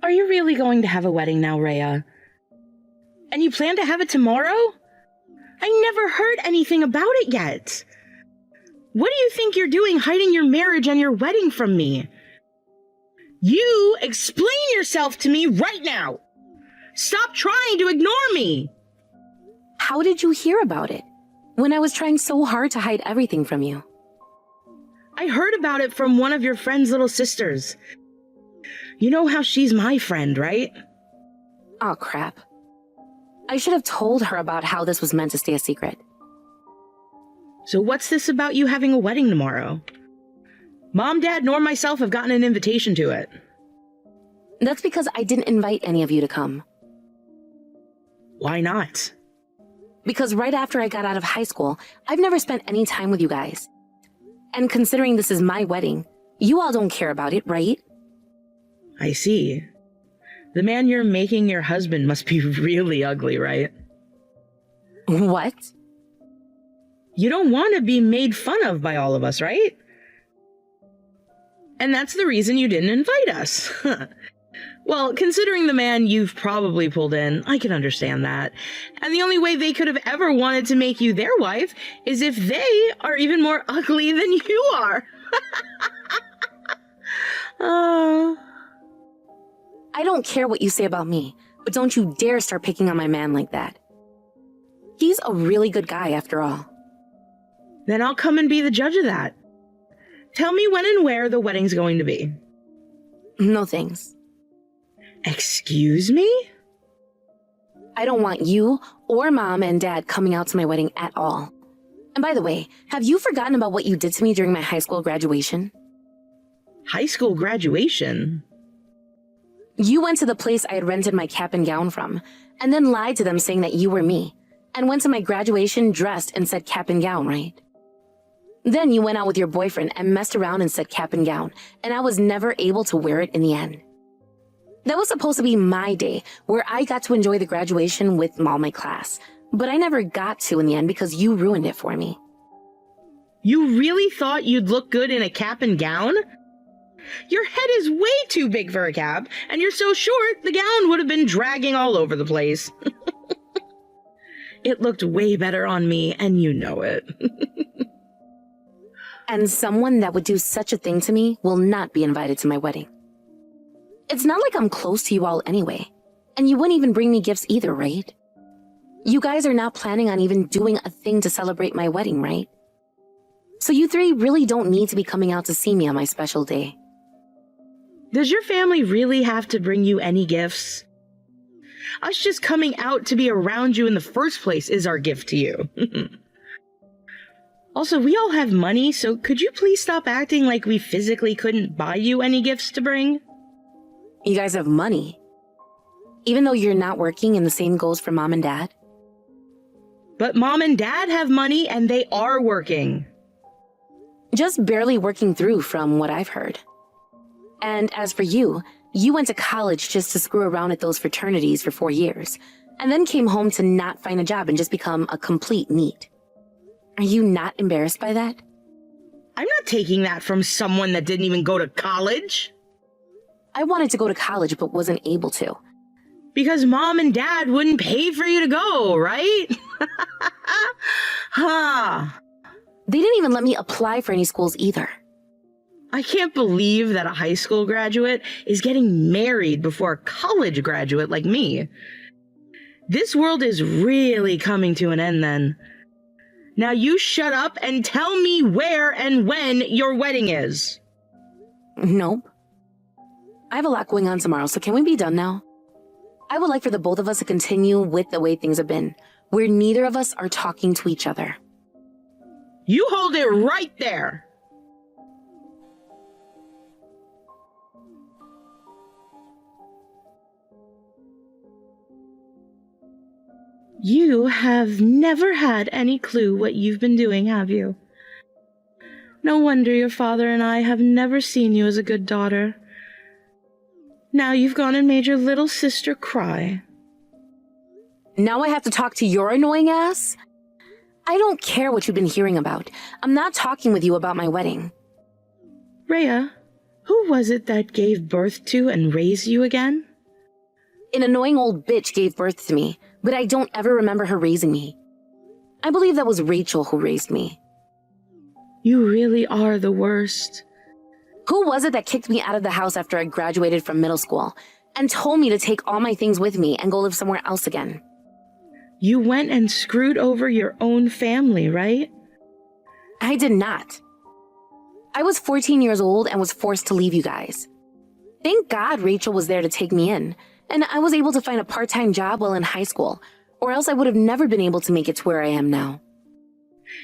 Are you really going to have a wedding now, Rhea? And you plan to have it tomorrow? I never heard anything about it yet. What do you think you're doing hiding your marriage and your wedding from me? You explain yourself to me right now! Stop trying to ignore me! How did you hear about it, when I was trying so hard to hide everything from you? I heard about it from one of your friend's little sisters. You know how she's my friend, right? Oh, crap. I should have told her about how this was meant to stay a secret. So what's this about you having a wedding tomorrow? Mom, Dad, nor myself have gotten an invitation to it. That's because I didn't invite any of you to come. Why not? Because right after I got out of high school, I've never spent any time with you guys. And considering this is my wedding, you all don't care about it, right? I see. The man you're making your husband must be really ugly, right? What? You don't want to be made fun of by all of us, right? And that's the reason you didn't invite us. Well, considering the man you've probably pulled in, I can understand that. And the only way they could have ever wanted to make you their wife is if they are even more ugly than you are. I don't care what you say about me, but don't you dare start picking on my man like that. He's a really good guy after all. Then I'll come and be the judge of that. Tell me when and where the wedding's going to be. No thanks. Excuse me? I don't want you or Mom and Dad coming out to my wedding at all. And by the way, have you forgotten about what you did to me during my high school graduation? High school graduation? You went to the place I had rented my cap and gown from, and then lied to them saying that you were me, and went to my graduation dressed and said cap and gown, right? Then you went out with your boyfriend and messed around and said cap and gown, and I was never able to wear it in the end. That was supposed to be my day, where I got to enjoy the graduation with all my class, but I never got to in the end because you ruined it for me. You really thought you'd look good in a cap and gown? Your head is way too big for a cap, and you're so short, the gown would have been dragging all over the place. It looked way better on me, and you know it. And someone that would do such a thing to me will not be invited to my wedding. It's not like I'm close to you all anyway, and you wouldn't even bring me gifts either, right? You guys are not planning on even doing a thing to celebrate my wedding, right? So you three really don't need to be coming out to see me on my special day. Does your family really have to bring you any gifts? Us just coming out to be around you in the first place is our gift to you. Also, we all have money, so could you please stop acting like we physically couldn't buy you any gifts to bring? You guys have money? Even though you're not working and the same goes for Mom and Dad? But Mom and Dad have money and they are working. Just barely working through from what I've heard. And as for you, you went to college just to screw around at those fraternities for 4 years, and then came home to not find a job and just become a complete NEET. Are you not embarrassed by that? I'm not taking that from someone that didn't even go to college. I wanted to go to college but wasn't able to. Because Mom and Dad wouldn't pay for you to go, right? Huh. They didn't even let me apply for any schools either. I can't believe that a high school graduate is getting married before a college graduate like me. This world is really coming to an end then. Now you shut up and tell me where and when your wedding is. Nope. I have a lot going on tomorrow, so can we be done now? I would like for the both of us to continue with the way things have been, where neither of us are talking to each other. You hold it right there. You have never had any clue what you've been doing, have you? No wonder your father and I have never seen you as a good daughter. Now you've gone and made your little sister cry. Now I have to talk to your annoying ass? I don't care what you've been hearing about. I'm not talking with you about my wedding. Rhea, Who was it that gave birth to and raised you again? An annoying old bitch gave birth to me, but I don't ever remember her raising me. I believe that was Rachel who raised me. You really are the worst. Who was it that kicked me out of the house after I graduated from middle school and told me to take all my things with me and go live somewhere else again? You went and screwed over your own family, right? I did not. I was 14 years old and was forced to leave you guys. Thank God Rachel was there to take me in, and I was able to find a part-time job while in high school, or else I would have never been able to make it to where I am now.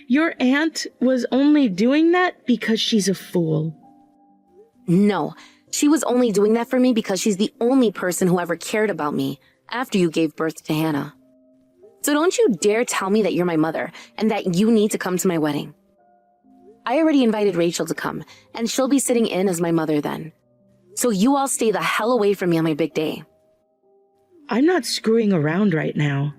Your aunt was only doing that because she's a fool. No, she was only doing that for me because she's the only person who ever cared about me after you gave birth to Hannah. So don't you dare tell me that you're my mother and that you need to come to my wedding. I already invited Rachel to come, and she'll be sitting in as my mother then. So you all stay the hell away from me on my big day. I'm not screwing around right now.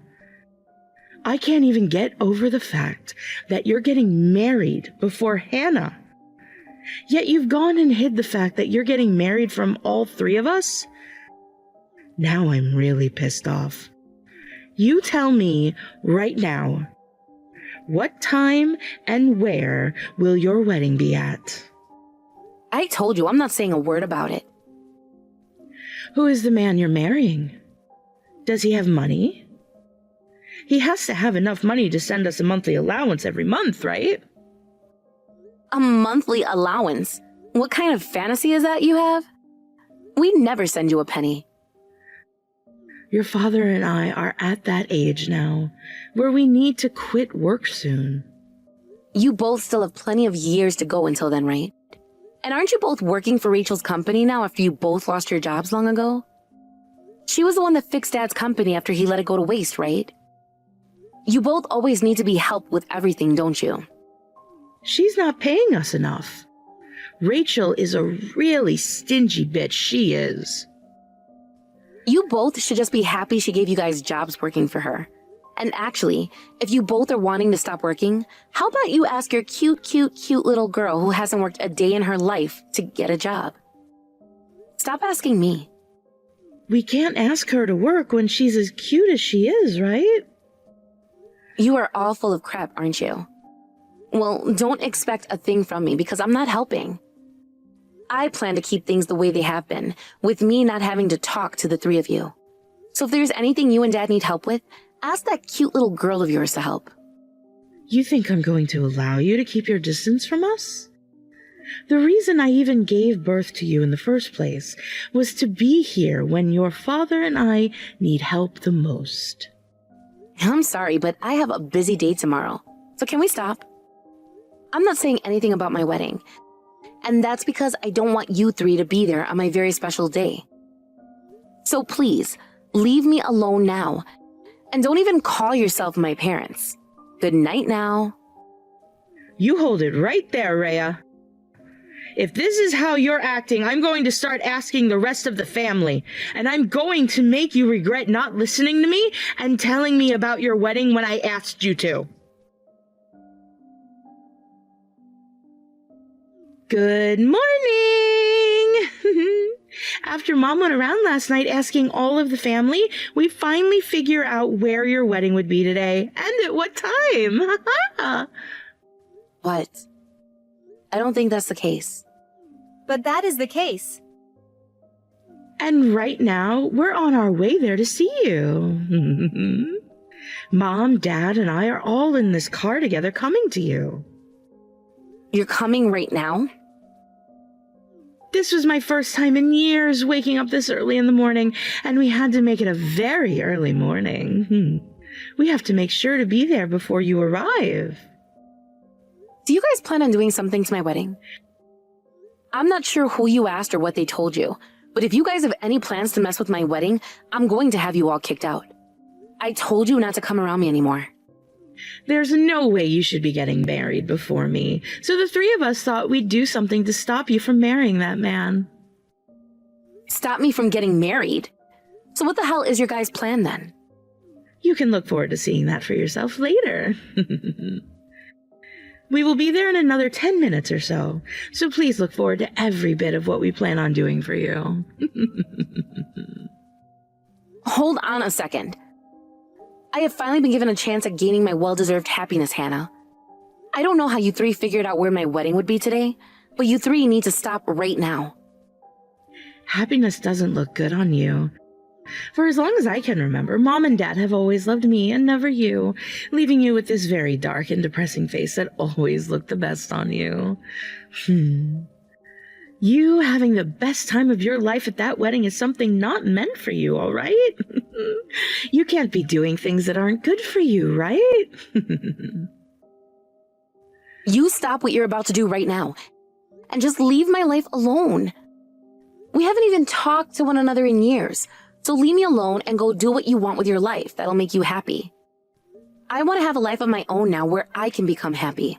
I can't even get over the fact that you're getting married before Hannah. Yet you've gone and hid the fact that you're getting married from all three of us? Now I'm really pissed off. You tell me right now, what time and where will your wedding be at? I told you I'm not saying a word about it. Who is the man you're marrying? Does he have money? He has to have enough money to send us a monthly allowance every month, right? A monthly allowance? What kind of fantasy is that you have? We never send you a penny. Your father and I are at that age now, where we need to quit work soon. You both still have plenty of years to go until then, right? And aren't you both working for Rachel's company now after you both lost your jobs long ago? She was the one that fixed Dad's company after he let it go to waste, right? You both always need to be helped with everything, don't you? She's not paying us enough. Rachel is a really stingy bitch, she is. You both should just be happy she gave you guys jobs working for her. And actually, if you both are wanting to stop working, how about you ask your cute little girl who hasn't worked a day in her life to get a job? Stop asking me. We can't ask her to work when she's as cute as she is, right? You are all full of crap, aren't you? Well, don't expect a thing from me because I'm not helping. I plan to keep things the way they have been, with me not having to talk to the three of you. So if there's anything you and Dad need help with, ask that cute little girl of yours to help. You think I'm going to allow you to keep your distance from us? The reason I even gave birth to you in the first place was to be here when your father and I need help the most. I'm sorry, but I have a busy day tomorrow. So can we stop? I'm not saying anything about my wedding. And that's because I don't want you three to be there on my very special day. So please, leave me alone now. And don't even call yourself my parents. Good night now. You hold it right there, Rhea. If this is how you're acting, I'm going to start asking the rest of the family. And I'm going to make you regret not listening to me and telling me about your wedding when I asked you to. Good morning! After Mom went around last night asking all of the family, we finally figure out where your wedding would be today and at what time. What? I don't think that's the case. But that is the case. And right now, we're on our way there to see you. Mom, Dad, and I are all in this car together coming to you. You're coming right now? This was my first time in years waking up this early in the morning, and we had to make it a very early morning. We have to make sure to be there before you arrive. Do you guys plan on doing something to my wedding? I'm not sure who you asked or what they told you, but if you guys have any plans to mess with my wedding, I'm going to have you all kicked out. I told you not to come around me anymore. There's no way you should be getting married before me, so the three of us thought we'd do something to stop you from marrying that man. Stop me from getting married? So what the hell is your guys' plan then? You can look forward to seeing that for yourself later. We will be there in another 10 minutes or so please look forward to every bit of what we plan on doing for you. Hold on a second. I have finally been given a chance at gaining my well-deserved happiness, Hannah. I don't know how you three figured out where my wedding would be today, but you three need to stop right now. Happiness doesn't look good on you. For as long as I can remember, Mom and Dad have always loved me and never you, leaving you with this very dark and depressing face that always looked the best on you. You having the best time of your life at that wedding is something not meant for you, all right? You can't be doing things that aren't good for you, right? You stop what you're about to do right now, and just leave my life alone. We haven't even talked to one another in years, so leave me alone and go do what you want with your life that'll make you happy. I want to have a life of my own now where I can become happy.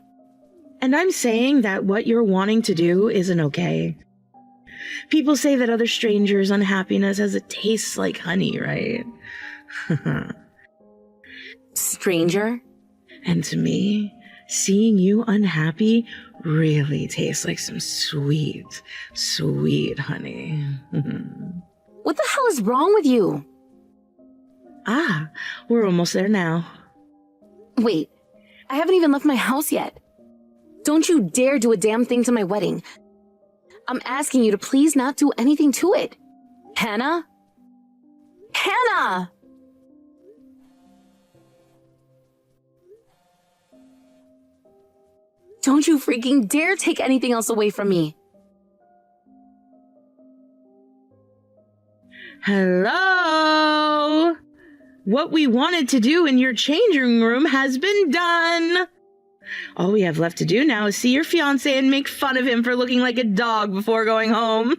And I'm saying that what you're wanting to do isn't okay. People say that other strangers' unhappiness has a taste like honey, right? Stranger? And to me, seeing you unhappy really tastes like some sweet, sweet honey. What the hell is wrong with you? We're almost there now. Wait, I haven't even left my house yet. Don't you dare do a damn thing to my wedding. I'm asking you to please not do anything to it. Hannah? Hannah! Don't you freaking dare take anything else away from me. Hello? What we wanted to do in your changing room has been done. All we have left to do now is see your fiancé and make fun of him for looking like a dog before going home.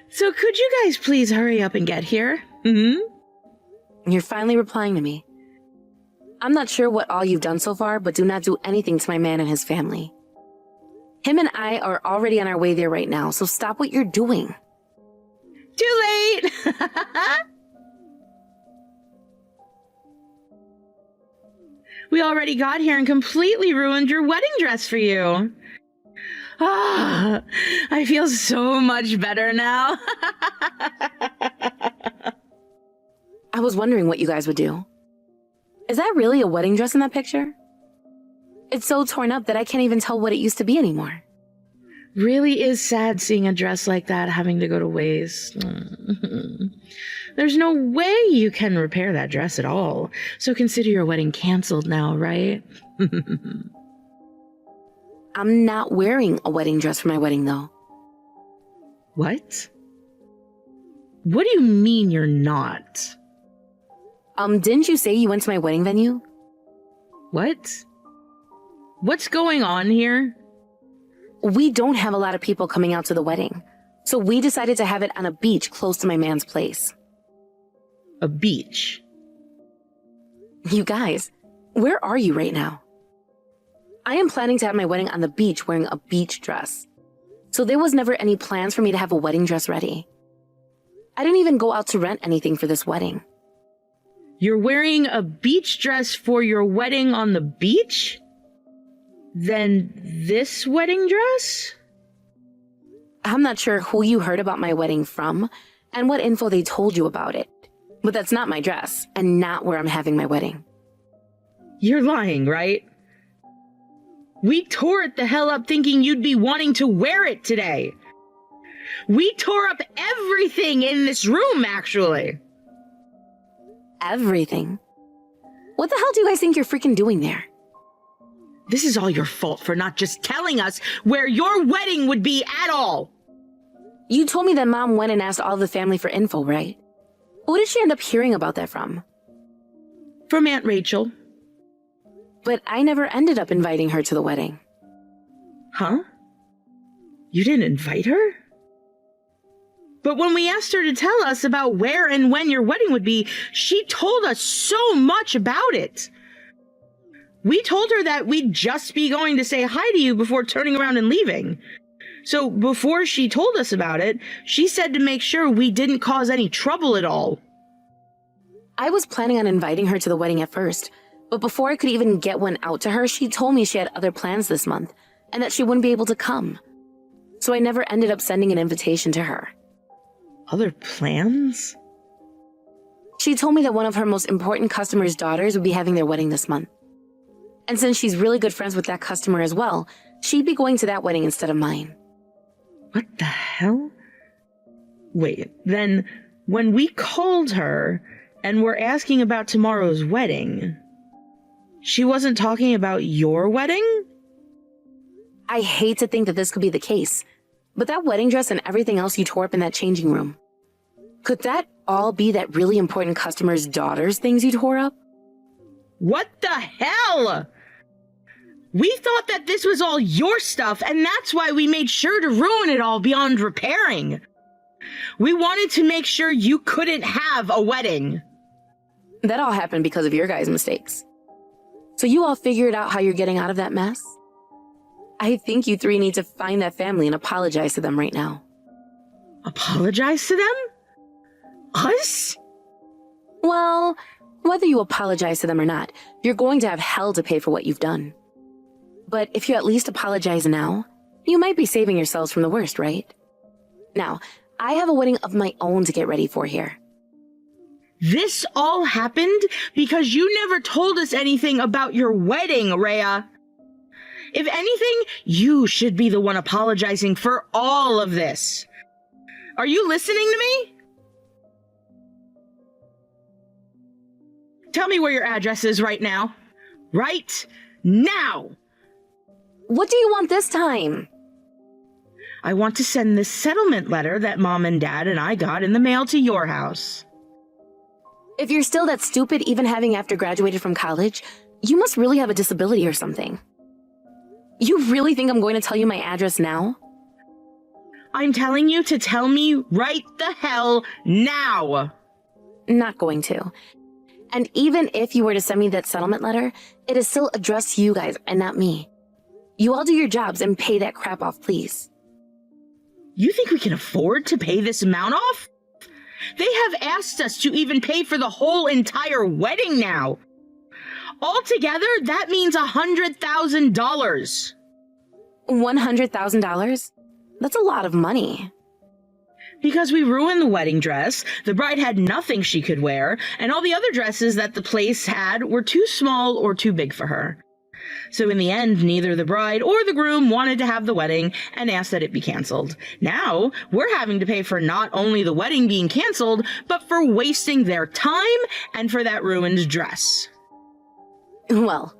So could you guys please hurry up and get here? You're finally replying to me. I'm not sure what all you've done so far, but do not do anything to my man and his family. Him and I are already on our way there right now, so stop what you're doing. Too late! We already got here and completely ruined your wedding dress for you. I feel so much better now. I was wondering what you guys would do. Is that really a wedding dress in that picture? It's so torn up that I can't even tell what it used to be anymore. Really is sad seeing a dress like that having to go to waste. There's no way you can repair that dress at all. So consider your wedding canceled now, right? I'm not wearing a wedding dress for my wedding, though. What? What do you mean you're not? Didn't you say you went to my wedding venue? What? What's going on here? We don't have a lot of people coming out to the wedding, so we decided to have it on a beach close to my man's place. A beach? You guys, where are you right now? I am planning to have my wedding on the beach wearing a beach dress, so there was never any plans for me to have a wedding dress ready. I didn't even go out to rent anything for this wedding. You're wearing a beach dress for your wedding on the beach? Then this wedding dress? I'm not sure who you heard about my wedding from and what info they told you about it, but that's not my dress and not where I'm having my wedding. You're lying, right? We tore it the hell up thinking you'd be wanting to wear it today. We tore up everything in this room, actually. Everything? What the hell do you guys think you're freaking doing there? This is all your fault for not just telling us where your wedding would be at all. You told me that Mom went and asked all the family for info, right? Who did she end up hearing about that from? From Aunt Rachel. But I never ended up inviting her to the wedding. Huh? You didn't invite her? But when we asked her to tell us about where and when your wedding would be, she told us so much about it. We told her that we'd just be going to say hi to you before turning around and leaving. So before she told us about it, she said to make sure we didn't cause any trouble at all. I was planning on inviting her to the wedding at first, But before I could even get one out to her, she told me she had other plans this month and that she wouldn't be able to come. So I never ended up sending an invitation to her. Other plans? She told me that one of her most important customers' daughters would be having their wedding this month. And since she's really good friends with that customer as well, she'd be going to that wedding instead of mine. What the hell? Wait, then when we called her and were asking about tomorrow's wedding, she wasn't talking about your wedding? I hate to think that this could be the case, but that wedding dress and everything else you tore up in that changing room, could that all be that really important customer's daughter's things you tore up? What the hell? We thought that this was all your stuff, and that's why we made sure to ruin it all beyond repairing. We wanted to make sure you couldn't have a wedding. That all happened because of your guys' mistakes. So you all figured out how you're getting out of that mess? I think you three need to find that family and apologize to them right now. Apologize to them? Us? Well, whether you apologize to them or not, you're going to have hell to pay for what you've done. But if you at least apologize now, you might be saving yourselves from the worst, right? Now, I have a wedding of my own to get ready for here. This all happened because you never told us anything about your wedding, Rhea. If anything, you should be the one apologizing for all of this. Are you listening to me? Tell me where your address is right now. Right now! What do you want this time? I want to send this settlement letter that Mom and Dad and I got in the mail to your house. If you're still that stupid even having after graduated from college, you must really have a disability or something. You really think I'm going to tell you my address now? I'm telling you to tell me right the hell now! Not going to. And even if you were to send me that settlement letter, it is still addressed to you guys and not me. You all do your jobs and pay that crap off, please. You think we can afford to pay this amount off? They have asked us to even pay for the whole entire wedding now. Altogether, that means $100,000. $100,000? That's a lot of money. Because we ruined the wedding dress, the bride had nothing she could wear, and all the other dresses that the place had were too small or too big for her. So in the end, neither the bride or the groom wanted to have the wedding and asked that it be canceled. Now, we're having to pay for not only the wedding being canceled, but for wasting their time and for that ruined dress. Well,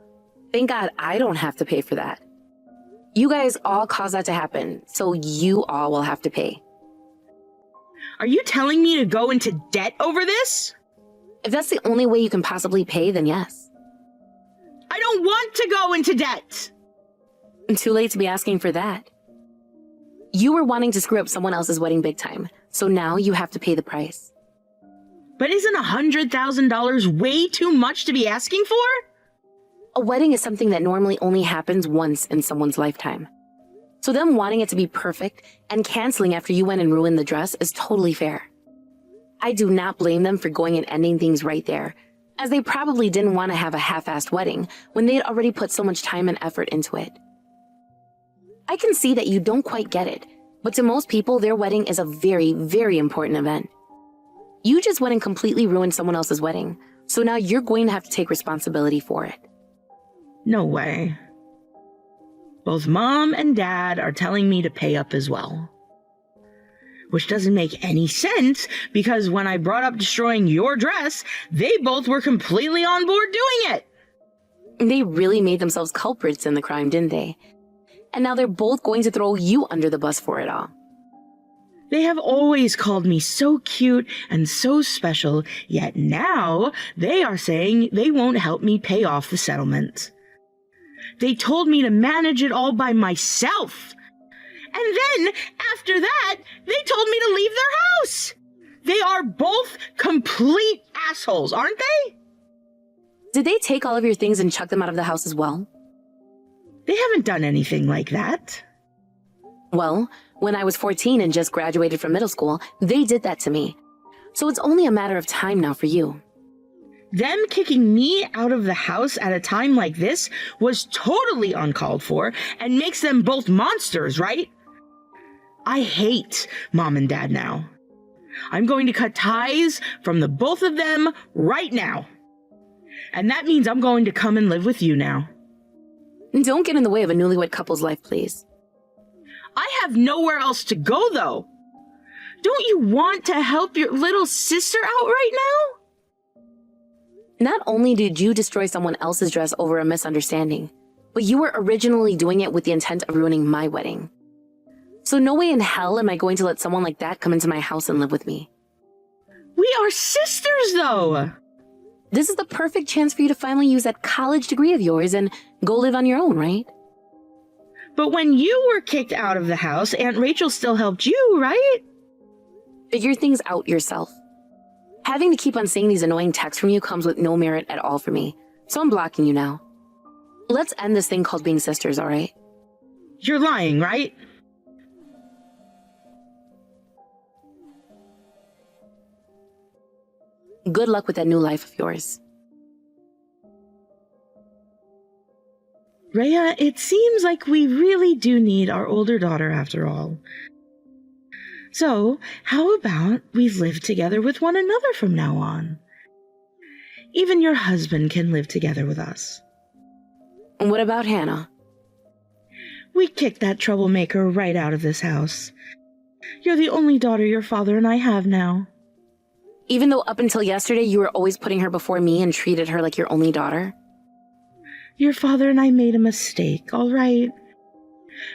thank God I don't have to pay for that. You guys all caused that to happen, so you all will have to pay. Are you telling me to go into debt over this? If that's the only way you can possibly pay, then yes. I don't want to go into debt! Too late to be asking for that. You were wanting to screw up someone else's wedding big time, so now you have to pay the price. But isn't $100,000 way too much to be asking for? A wedding is something that normally only happens once in someone's lifetime. So them wanting it to be perfect and canceling after you went and ruined the dress is totally fair. I do not blame them for going and ending things right there, as they probably didn't want to have a half-assed wedding when they had already put so much time and effort into it. I can see that you don't quite get it, but to most people, their wedding is a very, very important event. You just went and completely ruined someone else's wedding, so now you're going to have to take responsibility for it. No way. Both Mom and Dad are telling me to pay up as well. Which doesn't make any sense, because when I brought up destroying your dress, they both were completely on board doing it. They really made themselves culprits in the crime, didn't they? And now they're both going to throw you under the bus for it all. They have always called me so cute and so special, yet now they are saying they won't help me pay off the settlement. They told me to manage it all by myself. And then, after that, they told me to leave their house. They are both complete assholes, aren't they? Did they take all of your things and chuck them out of the house as well? They haven't done anything like that. Well, when I was 14 and just graduated from middle school, they did that to me. So it's only a matter of time now for you. Them kicking me out of the house at a time like this was totally uncalled for and makes them both monsters, right? I hate Mom and Dad now. I'm going to cut ties from the both of them right now. And that means I'm going to come and live with you now. Don't get in the way of a newlywed couple's life, please. I have nowhere else to go, though. Don't you want to help your little sister out right now? Not only did you destroy someone else's dress over a misunderstanding, but you were originally doing it with the intent of ruining my wedding. So no way in hell am I going to let someone like that come into my house and live with me. We are sisters, though. This is the perfect chance for you to finally use that college degree of yours and go live on your own, right? But when you were kicked out of the house, Aunt Rachel still helped you, right? Figure things out yourself. Having to keep on seeing these annoying texts from you comes with no merit at all for me, so I'm blocking you now. Let's end this thing called being sisters, all right? You're lying, right? Good luck with that new life of yours. Rhea, it seems like we really do need our older daughter after all. So, how about we live together with one another from now on? Even your husband can live together with us. And what about Hannah? We kicked that troublemaker right out of this house. You're the only daughter your father and I have now. Even though up until yesterday you were always putting her before me and treated her like your only daughter? Your father and I made a mistake, all right?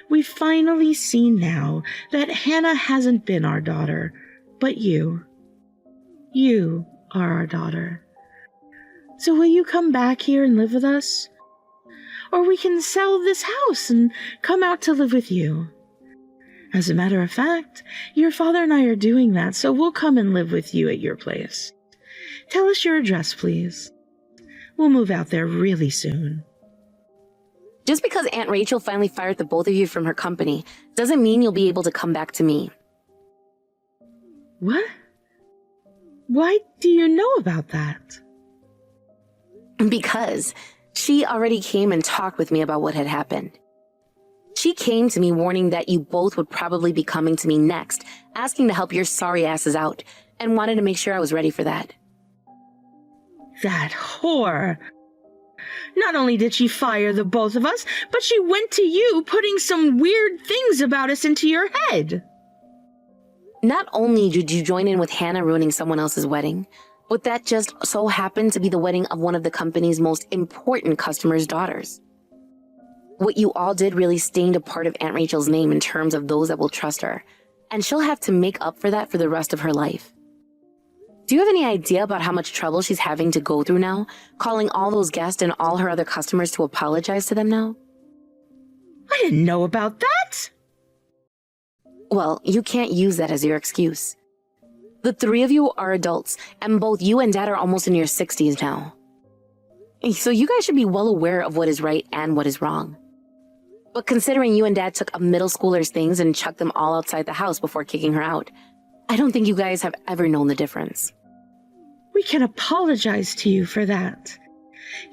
We've finally seen now that Hannah hasn't been our daughter, but you. You are our daughter. So will you come back here and live with us? Or we can sell this house and come out to live with you. As a matter of fact, your father and I are doing that, so we'll come and live with you at your place. Tell us your address, please. We'll move out there really soon. Just because Aunt Rachel finally fired the both of you from her company doesn't mean you'll be able to come back to me. What? Why do you know about that? Because she already came and talked with me about what had happened. She came to me warning that you both would probably be coming to me next, asking to help your sorry asses out, and wanted to make sure I was ready for that. That whore. Not only did she fire the both of us, but she went to you putting some weird things about us into your head. Not only did you join in with Hannah ruining someone else's wedding, but that just so happened to be the wedding of one of the company's most important customers' daughters. What you all did really stained a part of Aunt Rachel's name in terms of those that will trust her, and she'll have to make up for that for the rest of her life. Do you have any idea about how much trouble she's having to go through now, calling all those guests and all her other customers to apologize to them now? I didn't know about that. Well, you can't use that as your excuse. The three of you are adults, and both you and Dad are almost in your 60s now. So you guys should be well aware of what is right and what is wrong. But considering you and Dad took a middle schooler's things and chucked them all outside the house before kicking her out, I don't think you guys have ever known the difference. We can apologize to you for that.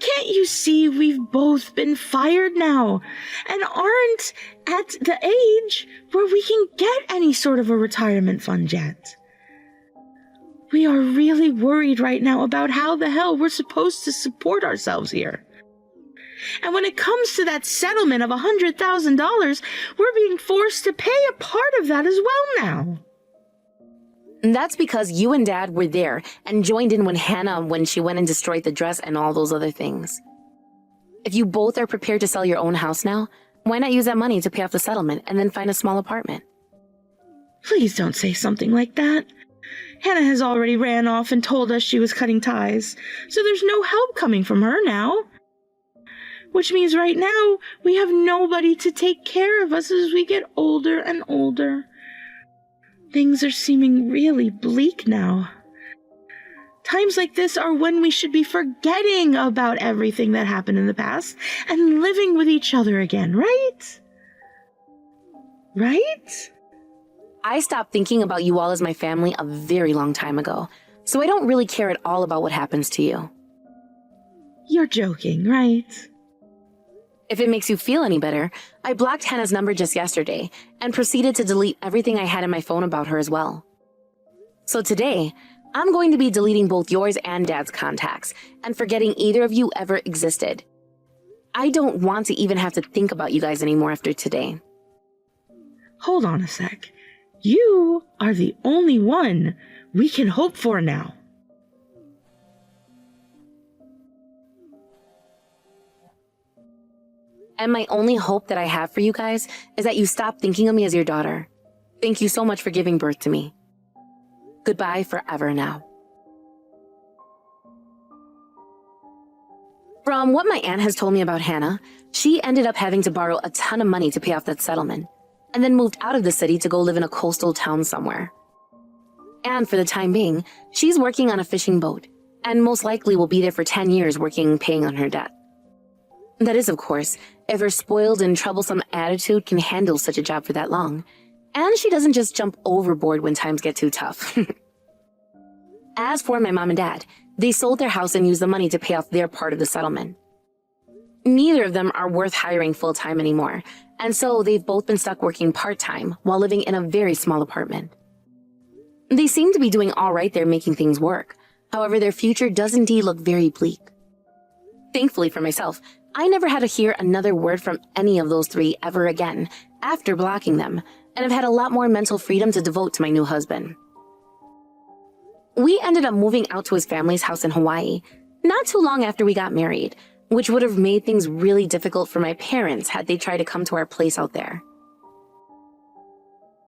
Can't you see we've both been fired now and aren't at the age where we can get any sort of a retirement fund yet? We are really worried right now about how the hell we're supposed to support ourselves here. And when it comes to that settlement of $100,000, we're being forced to pay a part of that as well now. And that's because you and Dad were there and joined in when she went and destroyed the dress and all those other things. If you both are prepared to sell your own house now, why not use that money to pay off the settlement and then find a small apartment? Please don't say something like that. Hannah has already ran off and told us she was cutting ties, so there's no help coming from her now. Which means right now we have nobody to take care of us as we get older and older. Things are seeming really bleak now. Times like this are when we should be forgetting about everything that happened in the past and living with each other again, right? Right? I stopped thinking about you all as my family a very long time ago, so I don't really care at all about what happens to you. You're joking, right? If it makes you feel any better, I blocked Hannah's number just yesterday and proceeded to delete everything I had in my phone about her as well. So today, I'm going to be deleting both yours and Dad's contacts and forgetting either of you ever existed. I don't want to even have to think about you guys anymore after today. Hold on a sec. You are the only one we can hope for now. And my only hope that I have for you guys is that you stop thinking of me as your daughter. Thank you so much for giving birth to me. Goodbye forever now. From what my aunt has told me about Hannah, she ended up having to borrow a ton of money to pay off that settlement, and then moved out of the city to go live in a coastal town somewhere. And for the time being, she's working on a fishing boat, and most likely will be there for 10 years working paying on her debt. That is, of course, if her spoiled and troublesome attitude can handle such a job for that long, and she doesn't just jump overboard when times get too tough. As for my mom and dad, they sold their house and used the money to pay off their part of the settlement. Neither of them are worth hiring full-time anymore, and so they've both been stuck working part-time while living in a very small apartment. They seem to be doing all right there making things work. However, their future does indeed look very bleak. Thankfully for myself, I never had to hear another word from any of those three ever again after blocking them, and have had a lot more mental freedom to devote to my new husband. We ended up moving out to his family's house in Hawaii, not too long after we got married, which would have made things really difficult for my parents had they tried to come to our place out there.